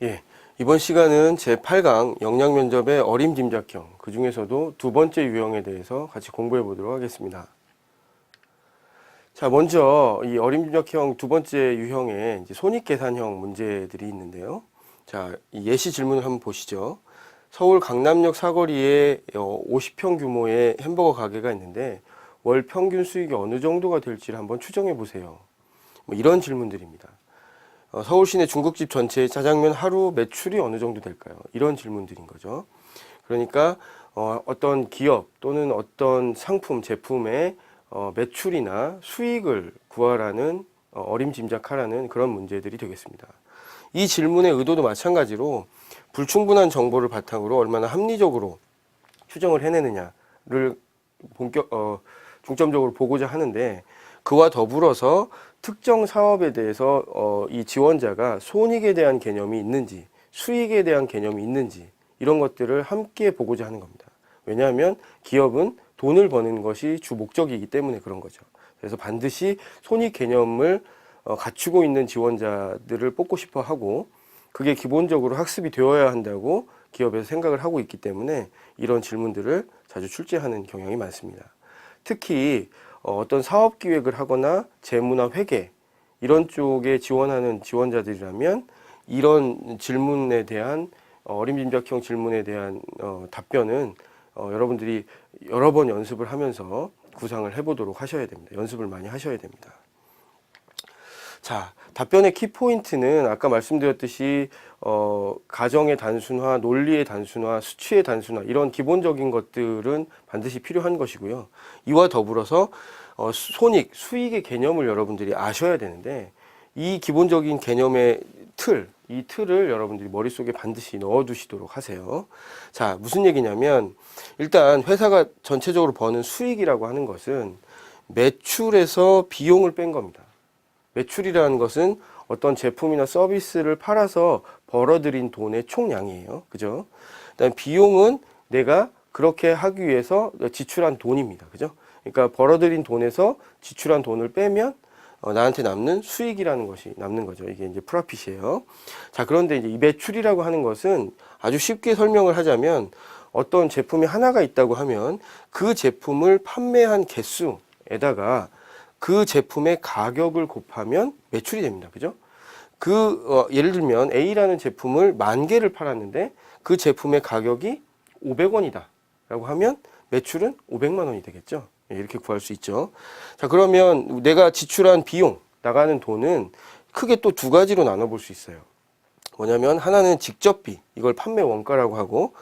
예, 이번 시간은 제8강 역량면접의 어림짐작형, 그 중에서도 두 번째 유형에 대해서 같이 공부해 보도록 하겠습니다. 자, 먼저 이 어림짐작형 두 번째 유형에 이제 손익계산형 문제들이 있는데요. 자, 이 예시 질문을 한번 보시죠. 서울 강남역 사거리에 50평 규모의 햄버거 가게가 있는데 월 평균 수익이 어느 정도가 될지를 한번 추정해 보세요. 뭐 이런 질문들입니다. 서울 시내 중국집 전체의 짜장면 하루 매출이 어느 정도 될까요? 이런 질문들인 거죠. 그러니까 어떤 기업 또는 어떤 상품, 제품의 매출이나 수익을 구하라는 어림짐작하라는 그런 문제들이 되겠습니다. 이 질문의 의도도 마찬가지로 불충분한 정보를 바탕으로 얼마나 합리적으로 추정을 해내느냐를 중점적으로 보고자 하는데, 그와 더불어서 특정 사업에 대해서 이 지원자가 손익에 대한 개념이 있는지 수익에 대한 개념이 있는지 이런 것들을 함께 보고자 하는 겁니다. 왜냐하면 기업은 돈을 버는 것이 주 목적이기 때문에 그런 거죠. 그래서 반드시 손익 개념을 갖추고 있는 지원자들을 뽑고 싶어 하고, 그게 기본적으로 학습이 되어야 한다고 기업에서 생각을 하고 있기 때문에 이런 질문들을 자주 출제하는 경향이 많습니다. 특히 어떤 사업 기획을 하거나 재무나 회계 이런 쪽에 지원하는 지원자들이라면 이런 질문에 대한 어림짐작형 질문에 대한 답변은 여러분들이 여러 번 연습을 하면서 구상을 해보도록 하셔야 됩니다. 연습을 많이 하셔야 됩니다. 자, 답변의 키포인트는 아까 말씀드렸듯이 가정의 단순화, 논리의 단순화, 수치의 단순화 이런 기본적인 것들은 반드시 필요한 것이고요. 이와 더불어서 손익, 수익의 개념을 여러분들이 아셔야 되는데, 이 기본적인 개념의 이 틀을 여러분들이 머릿속에 반드시 넣어두시도록 하세요. 자, 무슨 얘기냐면 일단 회사가 전체적으로 버는 수익이라고 하는 것은 매출에서 비용을 뺀 겁니다. 매출이라는 것은 어떤 제품이나 서비스를 팔아서 벌어들인 돈의 총량이에요. 그죠? 그다음에 비용은 내가 그렇게 하기 위해서 지출한 돈입니다. 그죠? 그러니까 벌어들인 돈에서 지출한 돈을 빼면 나한테 남는 수익이라는 것이 남는 거죠. 이게 이제 프로핏이에요. 자, 그런데 이제 이 매출이라고 하는 것은 아주 쉽게 설명을 하자면 어떤 제품이 하나가 있다고 하면 그 제품을 판매한 개수에다가 그 제품의 가격을 곱하면 매출이 됩니다. 그죠? 예를 들면 A라는 제품을 10,000개를 팔았는데 그 제품의 가격이 500원이다 라고 하면 매출은 500만 원이 되겠죠. 이렇게 구할 수 있죠. 자, 그러면 내가 지출한 비용, 나가는 돈은 크게 또 두 가지로 나눠볼 수 있어요. 뭐냐면 하나는 직접비, 이걸 판매 원가라고 하고,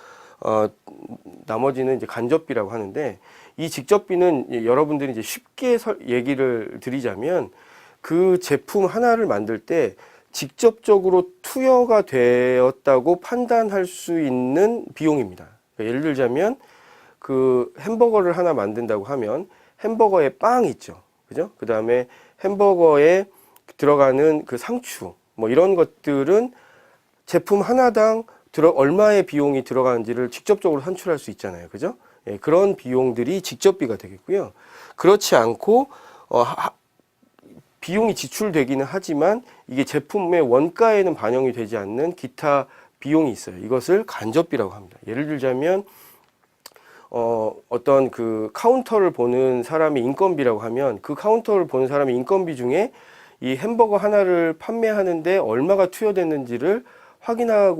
나머지는 이제 간접비라고 하는데, 이 직접비는 여러분들이 이제 쉽게 얘기를 드리자면 그 제품 하나를 만들 때 직접적으로 투여가 되었다고 판단할 수 있는 비용입니다. 그러니까 예를 들자면 그 햄버거를 하나 만든다고 하면 햄버거에 빵 있죠. 그죠? 그 다음에 햄버거에 들어가는 그 상추, 뭐 이런 것들은 제품 하나당 얼마의 비용이 들어가는지를 직접적으로 산출할 수 있잖아요. 그죠? 예, 그런 비용들이 직접비가 되겠고요. 그렇지 않고 비용이 지출되기는 하지만 이게 제품의 원가에는 반영이 되지 않는 기타 비용이 있어요. 이것을 간접비라고 합니다. 예를 들자면 어떤 그 카운터를 보는 사람의 인건비라고 하면 그 카운터를 보는 사람의 인건비 중에 이 햄버거 하나를 판매하는데 얼마가 투여됐는지를 확인할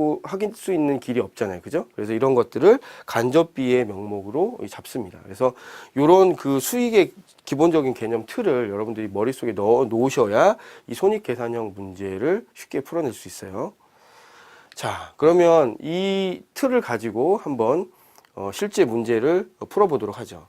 수 있는 길이 없잖아요. 그죠? 그래서 이런 것들을 간접비의 명목으로 잡습니다. 그래서 이런 그 수익의 기본적인 개념 틀을 여러분들이 머릿속에 넣어 놓으셔야 이 손익계산형 문제를 쉽게 풀어낼 수 있어요. 자, 그러면 이 틀을 가지고 한번 실제 문제를 풀어보도록 하죠.